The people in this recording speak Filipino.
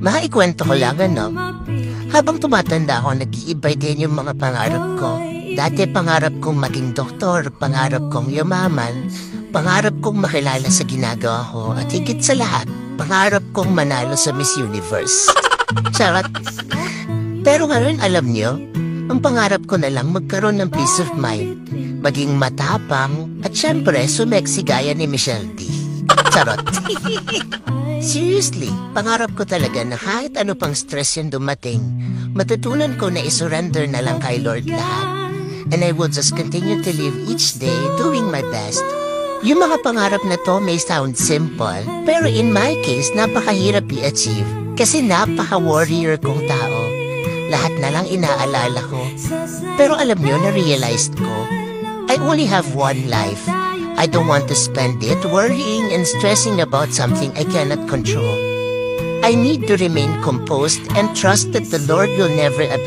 Maikwento ko lang, Habang tumatanda ako, nag-iiba din yung mga pangarap ko. Dati pangarap kong maging doktor, pangarap kong yumaman, pangarap kong makilala sa ginagawa ko, at higit sa lahat, pangarap kong manalo sa Miss Universe. Charot. Pero ngayon, alam niyo, ang pangarap ko na lang magkaroon ng peace of mind, maging matapang, at syempre, sumeksi gaya ni Michelle D. Charot. Seriously, pangarap ko talaga na kahit ano pang stress yung dumating, matutunan ko na isurrender na lang kay Lord lahat. And I will just continue to live each day doing my best. Yung mga pangarap na to may sound simple, pero in my case, napakahirap i-achieve. Kasi napaka-warrior kong tao. Lahat na lang inaalala ko. Pero alam nyo, na-realized ko, I only have one life. I don't want to spend it worrying and stressing about something I cannot control. I need to remain composed and trust that the Lord will never abandon